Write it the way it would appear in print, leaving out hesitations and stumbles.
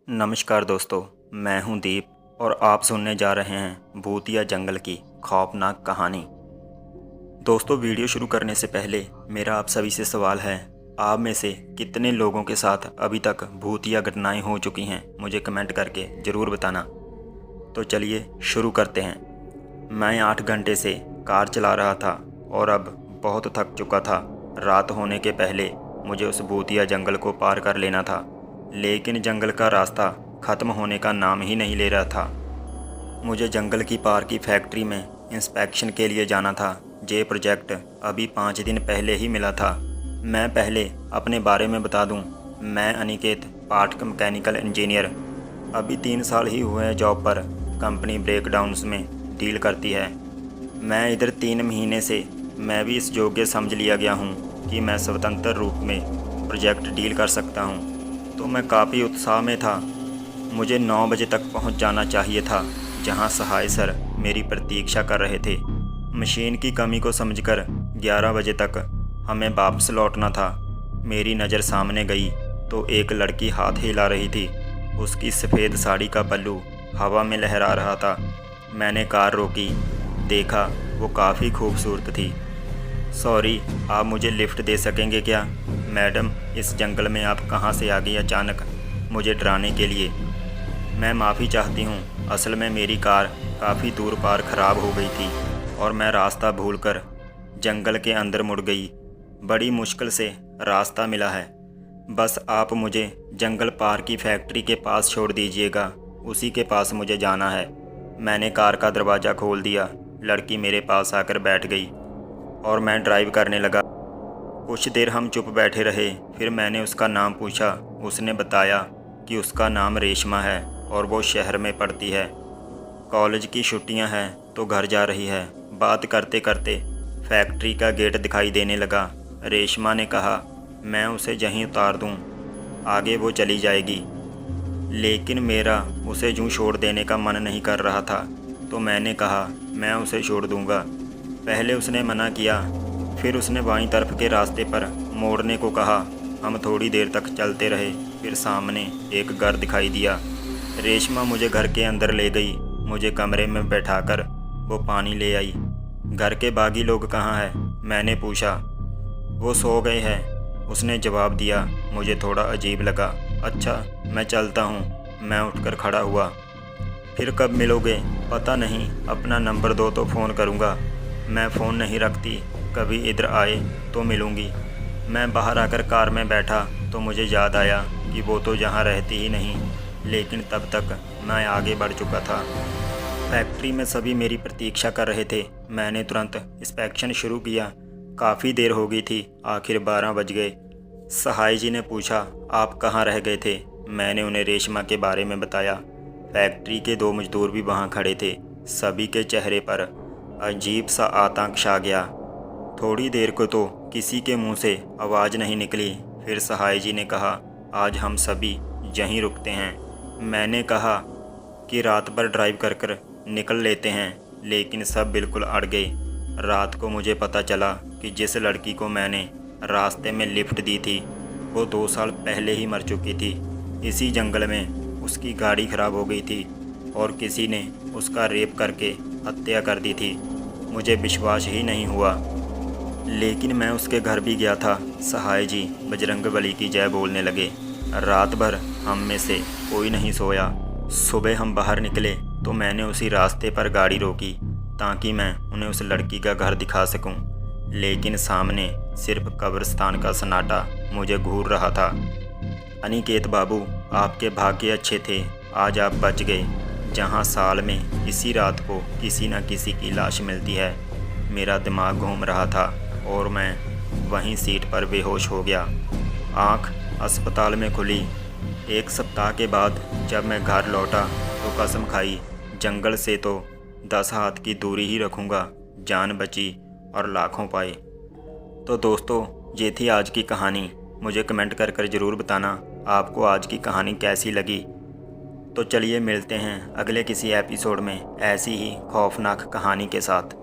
नमस्कार दोस्तों, मैं हूं दीप और आप सुनने जा रहे हैं भूतिया जंगल की खौफनाक कहानी। दोस्तों, वीडियो शुरू करने से पहले मेरा आप सभी से सवाल है, आप में से कितने लोगों के साथ अभी तक भूतिया घटनाएं हो चुकी हैं, मुझे कमेंट करके ज़रूर बताना। तो चलिए शुरू करते हैं। मैं 8 घंटे से कार चला रहा था और अब बहुत थक चुका था। रात होने के पहले मुझे उस भूतिया जंगल को पार कर लेना था, लेकिन जंगल का रास्ता ख़त्म होने का नाम ही नहीं ले रहा था। मुझे जंगल की पार की फैक्ट्री में इंस्पेक्शन के लिए जाना था। ये प्रोजेक्ट अभी 5 दिन पहले ही मिला था। मैं पहले अपने बारे में बता दूं, मैं अनिकेत पाठक मैकेनिकल इंजीनियर। अभी 3 साल ही हुए हैं जॉब पर। कंपनी ब्रेकडाउन्स में डील करती है। मैं इधर 3 महीने से मैं भी इस योग्य समझ लिया गया हूँ कि मैं स्वतंत्र रूप में प्रोजेक्ट डील कर सकता हूँ। तो मैं काफ़ी उत्साह में था। मुझे 9 बजे तक पहुंच जाना चाहिए था, जहां सहाय सर मेरी प्रतीक्षा कर रहे थे। मशीन की कमी को समझकर 11 बजे तक हमें वापस लौटना था। मेरी नज़र सामने गई तो एक लड़की हाथ हिला रही थी। उसकी सफ़ेद साड़ी का पल्लू हवा में लहरा रहा था। मैंने कार रोकी, देखा वो काफ़ी खूबसूरत थी। सॉरी, आप मुझे लिफ्ट दे सकेंगे क्या? मैडम, इस जंगल में आप कहाँ से आ गई अचानक मुझे डराने के लिए? मैं माफ़ी चाहती हूँ, असल में मेरी कार काफ़ी दूर पार ख़राब हो गई थी और मैं रास्ता भूलकर जंगल के अंदर मुड़ गई। बड़ी मुश्किल से रास्ता मिला है। बस आप मुझे जंगल पार की फैक्ट्री के पास छोड़ दीजिएगा, उसी के पास मुझे जाना है। मैंने कार का दरवाज़ा खोल दिया। लड़की मेरे पास आकर बैठ गई और मैं ड्राइव करने लगा। कुछ देर हम चुप बैठे रहे। फिर मैंने उसका नाम पूछा। उसने बताया कि उसका नाम रेशमा है और वो शहर में पढ़ती है। कॉलेज की छुट्टियां हैं तो घर जा रही है। बात करते करते फैक्ट्री का गेट दिखाई देने लगा। रेशमा ने कहा मैं उसे यहीं उतार दूं, आगे वो चली जाएगी। लेकिन मेरा उसे यूँ छोड़ देने का मन नहीं कर रहा था, तो मैंने कहा मैं उसे छोड़ दूंगा। पहले उसने मना किया, फिर उसने बाईं तरफ के रास्ते पर मोड़ने को कहा। हम थोड़ी देर तक चलते रहे। फिर सामने एक घर दिखाई दिया। रेशमा मुझे घर के अंदर ले गई। मुझे कमरे में बैठाकर वो पानी ले आई। घर के बाकी लोग कहाँ हैं? मैंने पूछा। वो सो गए हैं, उसने जवाब दिया। मुझे थोड़ा अजीब लगा। अच्छा, मैं चलता हूँ। मैं उठकर खड़ा हुआ। फिर कब मिलोगे? पता नहीं, अपना नंबर दो तो फ़ोन करूँगा। मैं फ़ोन नहीं रखती, कभी इधर आए तो मिलूँगी। मैं बाहर आकर कार में बैठा तो मुझे याद आया कि वो तो यहाँ रहती ही नहीं, लेकिन तब तक मैं आगे बढ़ चुका था। फैक्ट्री में सभी मेरी प्रतीक्षा कर रहे थे। मैंने तुरंत इंस्पेक्शन शुरू किया। काफ़ी देर हो गई थी, आखिर 12 बज गए। सहाय जी ने पूछा आप कहाँ रह गए थे? मैंने उन्हें रेशमा के बारे में बताया। फैक्ट्री के 2 मजदूर भी वहाँ खड़े थे। सभी के चेहरे पर अजीब सा आतंक छा गया। थोड़ी देर को तो किसी के मुंह से आवाज़ नहीं निकली। फिर सहाय जी ने कहा आज हम सभी यहीं रुकते हैं। मैंने कहा कि रात भर ड्राइव कर कर निकल लेते हैं, लेकिन सब बिल्कुल अड़ गए। रात को मुझे पता चला कि जिस लड़की को मैंने रास्ते में लिफ्ट दी थी वो 2 साल पहले ही मर चुकी थी। इसी जंगल में उसकी गाड़ी ख़राब हो गई थी और किसी ने उसका रेप करके हत्या कर दी थी। मुझे विश्वास ही नहीं हुआ, लेकिन मैं उसके घर भी गया था। सहाय जी बजरंगबली की जय बोलने लगे। रात भर हम में से कोई नहीं सोया। सुबह हम बाहर निकले तो मैंने उसी रास्ते पर गाड़ी रोकी ताकि मैं उन्हें उस लड़की का घर दिखा सकूं, लेकिन सामने सिर्फ कब्रिस्तान का सन्नाटा मुझे घूर रहा था। अनिकेत बाबू, आपके भाग्य अच्छे थे, आज आप बच गए। जहां साल में इसी रात को किसी न किसी की लाश मिलती है। मेरा दिमाग घूम रहा था और मैं वहीं सीट पर बेहोश हो गया। आँख अस्पताल में खुली। 1 सप्ताह के बाद जब मैं घर लौटा तो कसम खाई जंगल से तो 10 हाथ की दूरी ही रखूँगा। जान बची और लाखों पाए। तो दोस्तों, ये थी आज की कहानी। मुझे कमेंट कर कर ज़रूर बताना आपको आज की कहानी कैसी लगी। तो चलिए मिलते हैं अगले किसी एपिसोड में ऐसी ही खौफनाक कहानी के साथ।